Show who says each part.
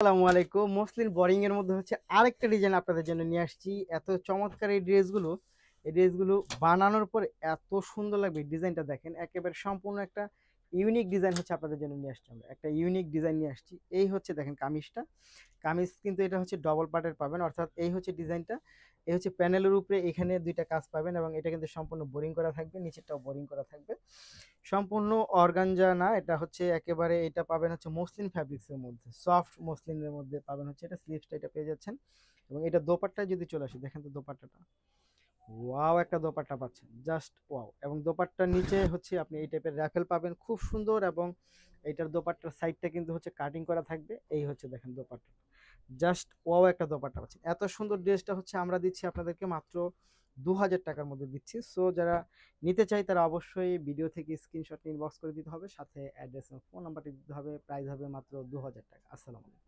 Speaker 1: আসসালামু আলাইকুম। Muslin boring এর মধ্যে হচ্ছে আরেকটা ডিজাইন আপনাদের জন্য নিয়ে আসছি। এত চমৎকার এই ড্রেসগুলো বানানোর পর এত সুন্দর লাগবে। ডিজাইনটা দেখেন, একেবারে সম্পূর্ণ একটা ইউনিক ডিজাইন হচ্ছে আপনাদের জন্য নিয়ে আসছি আমরা। একটা ইউনিক ডিজাইন নিয়ে আসছি। এই হচ্ছে দেখেন কামিজটা। কামিজ কিন্তু এটা হচ্ছে ডবল পার্টের পাবেন, অর্থাৎ এই হচ্ছে ডিজাইনটা। এই হচ্ছে প্যানেলের উপরে এখানে ২ টা কাজ পাবেন এবং এটা কিন্তু সম্পূর্ণ বোরিং করা থাকবে, নিচেরটাও বোরিং করা থাকবে। সম্পূর্ণ অর্গানজা না, এটা হচ্ছে একেবারে, এটা পাবেন হচ্ছে মসলিন ফ্যাব্রিক্সের মধ্যে, সফট মসলিনের মধ্যে পাবেন হচ্ছে এটা। স্লিভসটা এটা পেয়ে যাচ্ছেন এবং এটা দোপাট্টায় যদি চলে আসি, দেখেন তো দোপাট্টাটা, ওয়াও একটা দোপাট্টা পাচ্ছেন, জাস্ট ওয়াও। এবং দোপাট্টার নিচে হচ্ছে আপনি এই টাইপের র্যাফেল পাবেন, খুব সুন্দর। এবং এইটার দোপাট্টার সাইডটা কিন্তু হচ্ছে কাটিং করা থাকবে। এই হচ্ছে দেখেন দোপাট্টা, জাস্ট ওয়াও একটা দোপাট্টা পাচ্ছেন। এত সুন্দর ড্রেসটা হচ্ছে আমরা দিচ্ছি আপনাদেরকে মাত্র ২,০০০ টাকার মধ্যে দিচ্ছি। সো যারা নিতে চাই তারা অবশ্যই ভিডিও থেকে স্ক্রিনশট ইনবক্স করে দিতে হবে, সাথে অ্যাড্রেস এবং ফোন নাম্বারটি দিতে হবে। প্রাইস হবে মাত্র ২,০০০ টাকা। আসসালামু আলাইকুম।